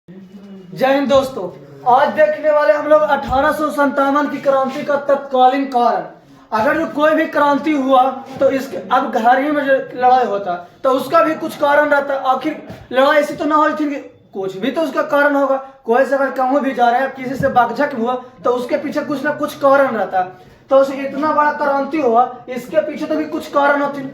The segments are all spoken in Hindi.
जय हिंद दोस्तों। आज देखने वाले हम लोग 1857 की क्रांति का तत्कालीन कारण। अगर जो कोई भी क्रांति हुआ तो इसके अब घर ही में जो लड़ाई होता तो उसका भी कुछ कारण रहता। आखिर लड़ाई ऐसी तो ना हुई थी, कुछ भी तो उसका कारण होगा। कोई से अगर कहूँ भी जा रहे हैं, किसी से बागझक हुआ तो उसके पीछे कुछ ना कुछ कारण रहता। तो उसे इतना बड़ा क्रांति हुआ, इसके पीछे तो भी कुछ कारण होती।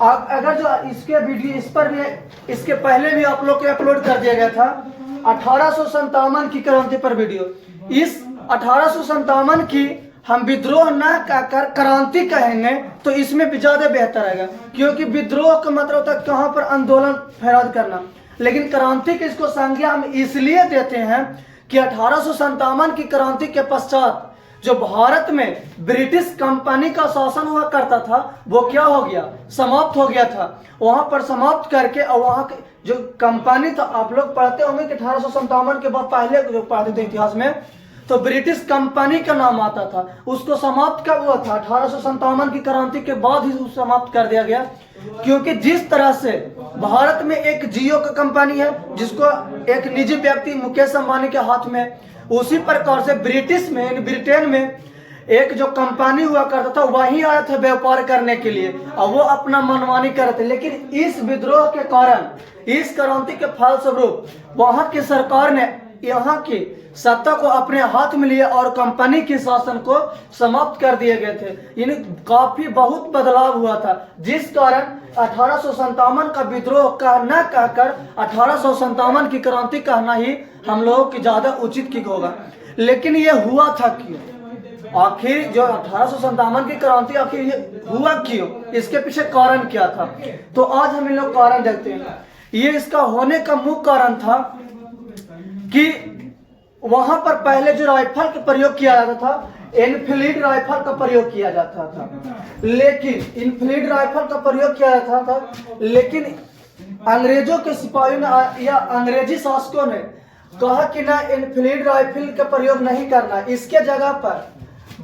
अगर जो इसके वीडियो इस पर भी इसके पहले भी आप लोग के अपलोड कर दिया गया था 1857 की क्रांति पर वीडियो। इस 1857 की हम विद्रोह न कहकर क्रांति कहेंगे तो इसमें भी ज्यादा बेहतर रहेगा, क्योंकि विद्रोह का मतलब होता है कहाँ पर आंदोलन फैराद करना। लेकिन क्रांति की इसको संज्ञा हम इसलिए देते हैं कि 1857 की क्रांति के पश्चात जो भारत में ब्रिटिश कंपनी का शासन हुआ करता था वो क्या हो गया, समाप्त हो गया था। वहां पर समाप्त करके और वहां के जो कंपनी था, आप लोग पढ़ते होंगे कि 1857 के बाद पहले जो पढ़ते थे इतिहास में तो ब्रिटिश कंपनी का नाम आता था, उसको समाप्त कब हुआ था? 1857 की क्रांति के बाद ही समाप्त कर दिया गया। क्योंकि जिस तरह से भारत में एक जियो का कंपनी है जिसको एक निजी व्यक्ति मुकेश अंबानी के हाथ में, उसी प्रकार से ब्रिटेन में एक जो कंपनी हुआ करता था वही आया था व्यापार करने के लिए और वो अपना मनमानी कर रहे थे। लेकिन इस विद्रोह के कारण, इस क्रांति के फलस्वरूप वहां की सरकार ने यहाँ की सत्ता को अपने हाथ में लिया और कंपनी के शासन को समाप्त कर दिए गए थे। यानी काफी बहुत बदलाव हुआ था, जिस कारण 1857 का विद्रोह न कहकर 1857 की क्रांति कहना ही हम लोगों की ज्यादा उचित की होगा। लेकिन ये हुआ था क्यों? आखिर जो 1857 की क्रांति आखिर ये हुआ क्यों, इसके पीछे कारण क्या था? तो आज हम इन लोग कारण देखते हैं। ये इसका होने का मुख्य कारण था कि वहां पर पहले जो राइफल का प्रयोग किया जाता था, एनफील्ड राइफल का प्रयोग किया जाता था। लेकिन एनफील्ड राइफल का प्रयोग किया जाता था, लेकिन अंग्रेजों के सिपाहियों ने या अंग्रेजी शासकों ने कहा कि ना, एनफील्ड राइफल का प्रयोग नहीं करना, इसके जगह पर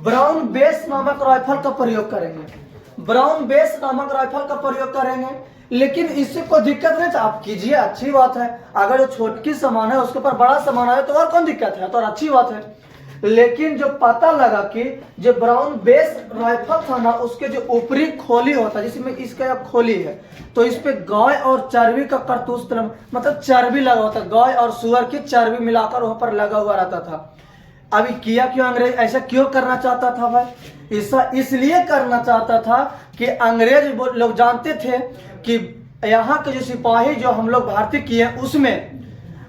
ब्राउन बेस नामक राइफल का प्रयोग करेंगे। ब्राउन बेस नामक राइफल का प्रयोग करेंगे। लेकिन इससे कोई दिक्कत नहीं, आप कीजिए, अच्छी बात है। अगर जो छोटकी सामान है उसके ऊपर बड़ा सामान आए तो और कौन दिक्कत है, तो और अच्छी बात है। लेकिन जो पता लगा कि जो ब्राउन बेस राइफल था ना, उसके जो ऊपरी खोली होता है, जिसमें इसका खोली है, तो इस पे गाय और चर्बी का करतूस मतलब चर्बी लगा होता, गाय और सुअर की चर्बी मिलाकर वहां पर लगा हुआ रहता था। अभी किया क्यों अंग्रेज? ऐसा क्यों करना चाहता था भाई? ऐसा इसलिए करना चाहता था कि अंग्रेज लोग जानते थे कि यहाँ के जो सिपाही जो हम लोग भर्ती किए उसमें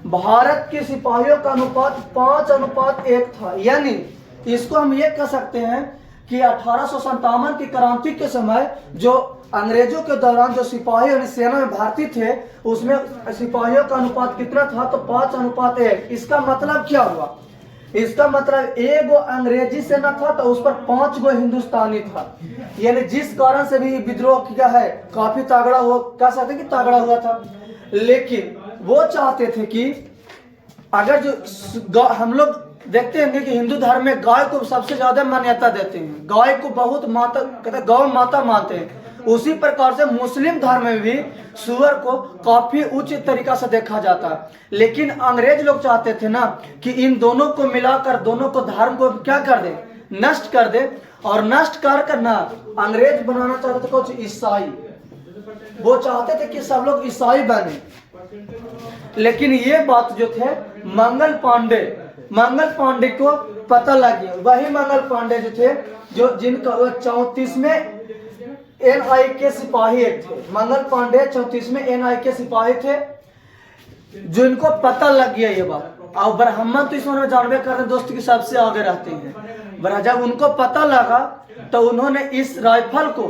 भारत के सिपाहियों का अनुपात 5:1 था। यानी इसको हम ये कह सकते हैं कि 1857 की क्रांति के समय जो अंग्रेजों के दौरान जो सिपाही और सेना में भर्ती थे उसमें सिपाहियों का अनुपात कितना था? तो 5:1। इसका मतलब क्या हुआ? इसका मतलब एक गो अंग्रेजी सेना था तो उस पर 5 गो हिंदुस्तानी था। यानी जिस कारण से भी विद्रोह किया है काफी तगड़ा हुआ, कह सकते कि तगड़ा हुआ था। लेकिन वो चाहते थे कि अगर जो हम लोग देखते हैं कि हिंदू धर्म में गाय को सबसे ज्यादा मान्यता देते हैं, गाय को बहुत माता कहते, गौ माता मानते हैं। उसी प्रकार से मुस्लिम धर्म में भी सुअर को काफी उच्च तरीका से देखा जाता है। लेकिन अंग्रेज लोग चाहते थे ना कि इन दोनों को मिलाकर दोनों को धर्म को क्या कर दे, नष्ट कर दे। और नष्ट कर ना अंग्रेज बनाना चाहते थे कुछ ईसाई। वो चाहते थे कि सब लोग ईसाई बने। लेकिन ये बात जो थे मंगल पांडे को पता लग गया। वही मंगल पांडे जो थे जो जिनका 34वें NI के सिपाही थे। मंगल पांडे 34वें NI के सिपाही थे, जो इनको पता लग गया ये बात। और ब्राह्मण तो इसमें जानवे करते दोस्त की सबसे आगे रहते हैं। जब उनको पता लगा तो उन्होंने इस राइफल को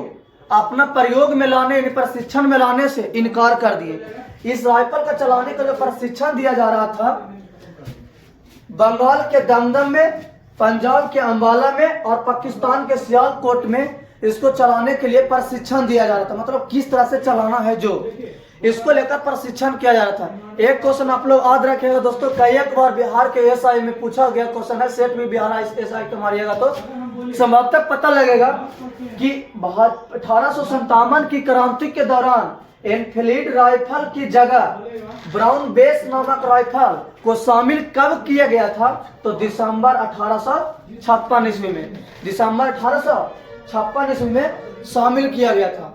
अपना प्रयोग में लाने, प्रशिक्षण में लाने से इनकार कर दिए। इस राइफल का चलाने का जो प्रशिक्षण दिया जा रहा था बंगाल के दमदम में, पंजाब के अंबाला में और पाकिस्तान के सियालकोट में इसको चलाने के लिए प्रशिक्षण दिया जा रहा था। मतलब किस तरह से चलाना है, जो इसको लेकर प्रशिक्षण किया जा रहा था। एक क्वेश्चन आप लोग याद रखेगा दोस्तों, कई एक बार बिहार के SI में पूछा गया क्वेश्चन है, सेट में बिहार SI को मारिएगा तो संभवतः पता लगेगा कि 1857 की क्रांति के दौरान एनफील्ड राइफल की जगह ब्राउन बेस नामक राइफल को शामिल कब किया गया था? तो दिसंबर 1856 ईस्वी में, दिसंबर 1856 ईस्वी में शामिल किया गया था।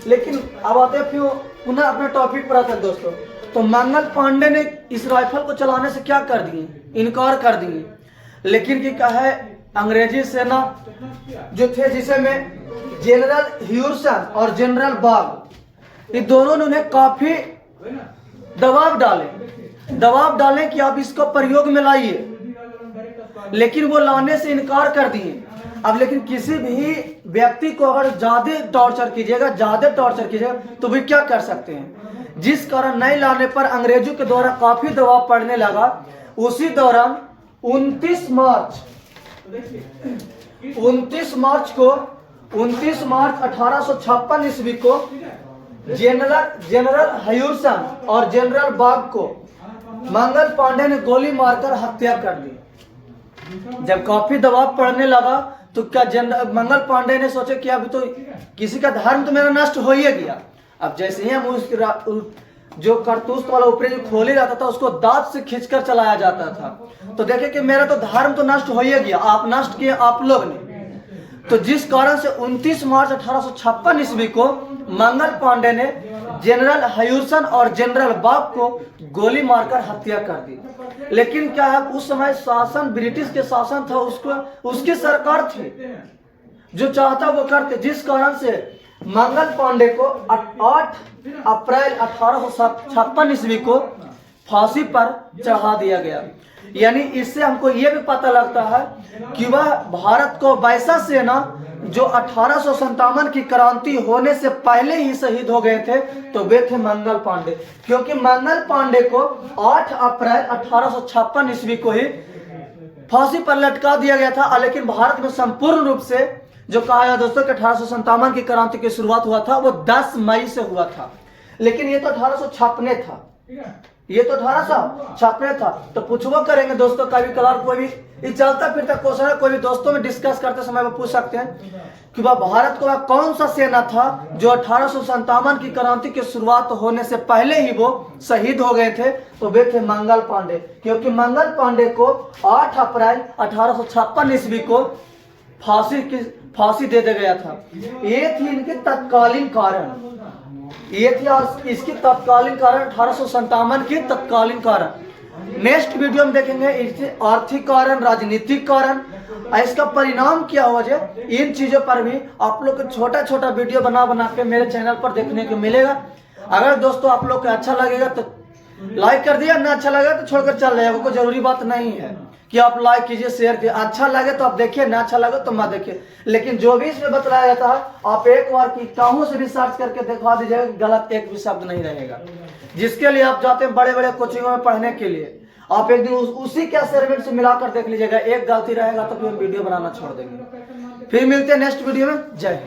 लेकिन अब आते हैं फिर पुनः अपने टॉपिक पर आते हैं दोस्तों। तो मंगल पांडे ने इस राइफल को चलाने से क्या कर दिए? इनकार कर दिए। लेकिन क्या है, अंग्रेजी सेना जो थे, जिसे में जनरल ह्यूरसन और जनरल बाग, ये दोनों ने उन्हें काफी दबाव डाले कि आप इसको प्रयोग में लाइए, लेकिन वो लाने से इनकार कर दिए। अब लेकिन किसी भी व्यक्ति को अगर ज्यादा टॉर्चर कीजिएगा तो वे क्या कर सकते हैं? जिस कारण नहीं लाने पर अंग्रेजों के द्वारा काफी दबाव पड़ने लगा। उसी दौरान 29 मार्च 1856 ईस्वी को जनरल ह्यूरसन और जनरल बाग को मंगल पांडे ने गोली मारकर हत्या कर दी। जब काफी दबाव पड़ने लगा तो क्या मंगल पांडे ने सोचे कि अब तो किसी का धर्म तो मेरा नष्ट हो ही गया। अब जैसे ही हम जो कारतूस वाला ऊपरी जो खोली रहता था उसको दांत से खींचकर चलाया जाता था, तो देखे कि मेरा तो धर्म तो नष्ट हो ही गया, आप नष्ट किए आप लोग ने। तो जिस कारण से 29 मार्च 1856 ईस्वी को मंगल पांडे ने जनरल ह्यूरसन और जनरल बाग को गोली मारकर हत्या कर दी। लेकिन क्या है, उस समय शासन ब्रिटिश के शासन था, उसकी सरकार थी, जो चाहता वो करते। जिस कारण से मंगल पांडे को 8 अप्रैल 1856 ईस्वी को फांसी पर चढ़ा दिया गया। यानी इससे हमको ये भी पता लगता है कि वह भारत को वैसा सेना जो 1857 की क्रांति होने से पहले ही शहीद हो गए थे, तो वे थे मंगल पांडे। क्योंकि मंगल पांडे को 8 अप्रैल 1856 ईस्वी को ही फांसी पर लटका दिया गया था। लेकिन भारत में संपूर्ण रूप से जो कहा गया दोस्तों कि 1857 की क्रांति की शुरुआत हुआ था वो 10 मई से हुआ था। लेकिन ये तो 1856 था, ये तो 1856 था। तो पूछवा करेंगे दोस्तों, कभी कभार कोई भी चलता फिरता क्वेश्चन है, कोई भी दोस्तों में डिस्कस करते समय वो पूछ सकते हैं कि वह भारत को कौन सा सेना था जो 1857 की क्रांति की शुरुआत होने से पहले ही वो शहीद हो गए थे? तो वे थे मंगल पांडे। क्योंकि मंगल पांडे को 8 अप्रैल 1856 ईस्वी को फांसी दे दिया गया था। ये थी इनके तत्कालीन कारण, ये थी इसकी तत्कालीन कारण, 1857 की तत्कालीन कारण। नेक्स्ट वीडियो में देखेंगे इसके आर्थिक कारण, राजनीतिक कारण, इसका परिणाम क्या हो जाए, इन चीजों पर भी आप लोग को छोटा छोटा वीडियो बना के मेरे चैनल पर देखने को मिलेगा। अगर दोस्तों आप लोग को अच्छा लगेगा तो लाइक कर दिया, ना अच्छा लगेगा तो छोड़कर चल जाएगा। कोई जरूरी बात नहीं है कि आप लाइक कीजिए, शेयर कीजिए। अच्छा लगे तो आप देखिए, ना अच्छा लगे तो मत देखिए। लेकिन जो भी इसमें बताया जाता है आप एक बार की कहीं से भी सर्च करके दिखा दीजिएगा, गलत एक भी शब्द नहीं रहेगा। जिसके लिए आप जाते हैं बड़े बड़े कोचिंगों में पढ़ने के लिए, आप एक दिन उसी के असाइनमेंट से मिलाकर देख लीजिएगा। एक गलती रहेगा तो फिर हम वीडियो बनाना छोड़ देंगे। फिर मिलते हैं नेक्स्ट वीडियो में। जय हिंद।